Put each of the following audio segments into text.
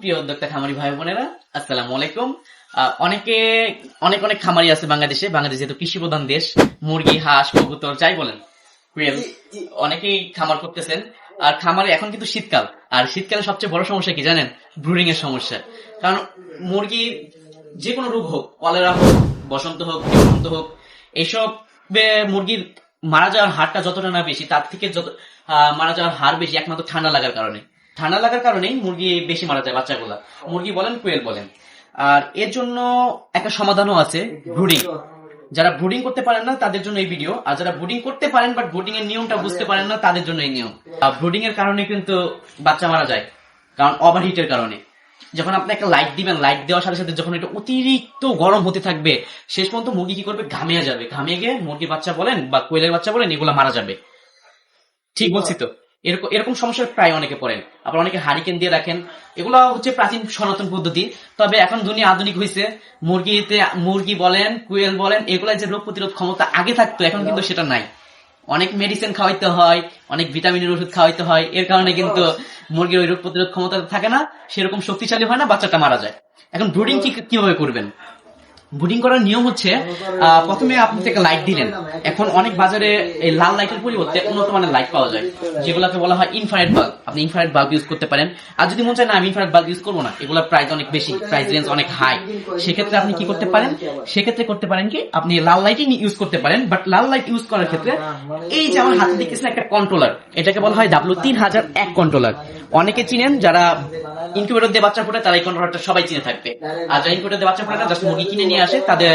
প্রিয় উদ্যোক্তা খামারি ভাই বোনেরা, আসসালামু আলাইকুম। অনেকে অনেক অনেক খামারি আছে বাংলাদেশে যেহেতু কৃষি প্রধান দেশ, মুরগি, হাঁস, কবুতর যাই বলেন, অনেকেই খামার করতেছেন। আর খামারে এখন কিন্তু শীতকাল, আর শীতকালে সবচেয়ে বড় সমস্যা কি জানেন? ব্রুডিং এর সমস্যা। কারণ মুরগির যে কোনো রোগ হোক, কলেরা হোক, বসন্ত হোক, বসন্ত হোক, এইসব মুরগির মারা যাওয়ার হারটা যতটা না বেশি, তার থেকে যত মারা যাওয়ার হার বেশি একমাত্র ঠান্ডা লাগার কারণেই মুরগি বেশি মারা যায়, বাচ্চাগুলা, মুরগি বলেন, কোয়েল বলেন। আর এর জন্য একটা সমাধানও আছে, ব্রুডিং। যারা ব্রুডিং করতে পারেন না তাদের জন্য এই ভিডিও, আর যারা ব্রুডিং করতে পারেন বাট ব্রুডিং এর নিয়মটা বুঝতে পারেন না তাদের জন্য এই নিয়ম। ব্রুডিং এর কারণে কিন্তু বাচ্চা মারা যায়, কারণ ওভারহিটের কারণে। যখন আপনি একটা লাইট দিবেন, লাইট দেওয়ার সাথে সাথে যখন এটা অতিরিক্ত গরম হতে থাকবে, শেষ পর্যন্ত মুরগি কি করবে? ঘামিয়ে যাবে। ঘামিয়ে গিয়ে মুরগির বাচ্চা বলেন বা কোয়েলের বাচ্চা বলেন, এগুলো মারা যাবে। ঠিক বলছি তো? এরকম এরকম সমস্যার প্রায় অনেকে পড়েন। আবার অনেকে হারিকেন দিয়ে রাখেন। এগুলো হচ্ছে প্রাচীন সনাতন পদ্ধতি। তবে এখন দুনিয়া আধুনিক হয়েছে। মুরগি বলেন, কুয়েল বলেন, এগুলা যে রোগ প্রতিরোধ ক্ষমতা আগে থাকতো, এখন কিন্তু সেটা নাই। অনেক মেডিসিন খাওয়াইতে হয়, অনেক ভিটামিনের ওষুধ খাওয়াইতে হয়। এর কারণে কিন্তু মুরগির ওই রোগ প্রতিরোধ ক্ষমতা থাকে না, সেরকম শক্তিশালী হয় না, বাচ্চাটা মারা যায়। এখন ব্রুডিং কিভাবে করবেন? ব্রুডিং করার নিয়ম হচ্ছে, প্রথমে আপনি থেকে লাইট দিলেন। এখন অনেক বাজারে এই লাল লাইটের পরিবর্তে উন্নত মানের লাইট পাওয়া যায়, যেগুলোকে বলা হয় ইনফ্রারেড বাল্ব। আপনি ইনফ্রারেড বাল্ব ইউজ করতে পারেন। আর যদি মন চায় না আমি ইনফ্রারেড বাল্ব ইউজ করবো না, এগুলোর প্রাইস অনেক বেশি, প্রাইস রেঞ্জ অনেক হাই, সেক্ষেত্রে আপনি কি করতে পারেন? সেক্ষেত্রে করতে পারেন কি, আপনি লাল লাইটই ইউজ করতে পারেন। বাট লাল লাইট ইউজ করার ক্ষেত্রে এই যে আমার হাতে দেখতেছেন একটা কন্ট্রোলার, এটাকে বলা হয় W3001 কন্ট্রোলার। অনেকে চিনেন, যারা ইনকিউবেটর দিয়ে বাচ্চা ফোটে তারা এই কন্ট্রোলারটা সবাই চিনে থাকবে। আর যারা ইনকিউবেটর দিয়ে বাচ্চা ফোটে না, জাস্ট মুরগি কিনে নিয়ে আসে, তাদের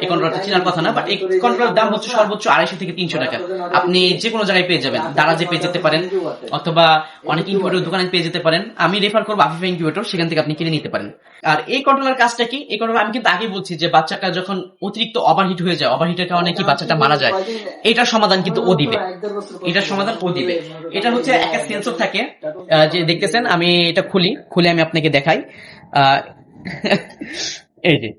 এই কন্ট্রোলারটা চেনার কথা না। বাট এই কন্ট্রোলার দাম হচ্ছে সর্বোচ্চ 250 থেকে 300 টাকা। আপনি যে কোনো জায়গায় পেয়ে যাবেন, দারাজে পেয়ে যেতে পারেন, অথবা অনেক ইনকিউবেটর দোকানে পেয়ে যেতে পারেন। আমি রেফার করবো আফিফা ইনকিউবেটর, সেখান থেকে আপনি কিনে নিতে পারেন। আর এই কন্ট্রোলার কাজটা কি? এই কন্ট্রোলার আমি কিন্তু আগে বলছি যে বাচ্চাটা যখন অতিরিক্ত ওভারহিট হয়ে যায়, ওভারহিটের কারণে কি বাচ্চাটা মারা যায়, এটার সমাধান কিন্তু ও দিবে। এটা হচ্ছে একটা সেন্সর থাকে, যে দেখতেছেন, আমি এটা খুলে আমি আপনাকে দেখাই। এই যে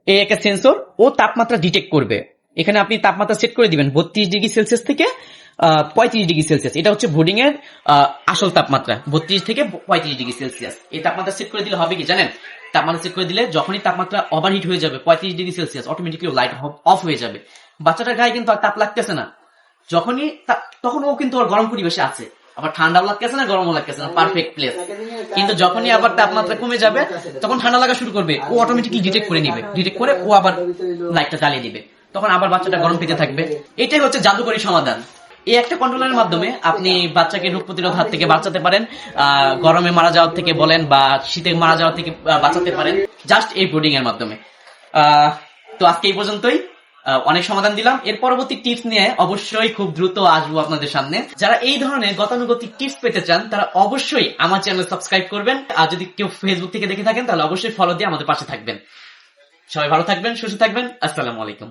এই একটা সেন্সর, ও তাপমাত্রা ডিটেক্ট করবে। এখানে আপনি তাপমাত্রা সেট করে দিবেন 32 ডিগ্রি সেলসিয়াস থেকে 35 ডিগ্রি সেলসিয়াস। এটা হচ্ছে ব্রুডিং এর আসল তাপমাত্রা, 32 থেকে 35 ডিগ্রি সেলসিয়াস। এই তাপমাত্রা সেট করে দিলে হবে কি জানেন? তাপমাত্রা সেট করে দিলে যখনই তাপমাত্রা ওভারহিট হয়ে যাবে 35 degree Celsius, automatically light off হয়ে যাবে। বাচ্চাটার গায়ে কিন্তু আর তাপ লাগতেছে না। তখন ও কিন্তু ওর গরম পরিবেশে আছে, আবার ঠান্ডাও লাগতেছে না, গরমও লাগতেছে না, পারফেক্ট প্লেস। কিন্তু যখনই আবার তাপমাত্রা কমে যাবে, তখন ঠান্ডা লাগা শুরু করবে, ও অটোমেটিকলি ডিটেক্ট করে ও আবার লাইটটা জ্বালিয়ে দিবে। তখন আবার বাচ্চাটা গরম পেতে থাকবে। এটাই হচ্ছে জাদুকরী সমাধান। এই একটা কন্ট্রোলারের মাধ্যমে আপনি বাচ্চাকে রোগ প্রতিরোধ হাত থেকে বাঁচাতে পারেন, গরমে মারা যাওয়ার থেকে বলেন বা শীতে মারা যাওয়ার থেকে বাঁচাতে পারেন, জাস্ট এই ব্রুডিং এর মাধ্যমে। তো আজকে এই পর্যন্তই, অনেক সমাধান দিলাম। এর পরবর্তী টিপস নিয়ে অবশ্যই খুব দ্রুত আসবো আপনাদের সামনে। যারা এই ধরনের গতানুগতিক টিপস পেতে চান, তারা অবশ্যই আমার চ্যানেল সাবস্ক্রাইব করবেন। আর যদি কেউ ফেসবুক থেকে দেখে থাকেন, তাহলে অবশ্যই ফলো দিয়ে আমাদের পাশে থাকবেন। সবাই ভালো থাকবেন, সুস্থ থাকবেন। আসসালামু আলাইকুম।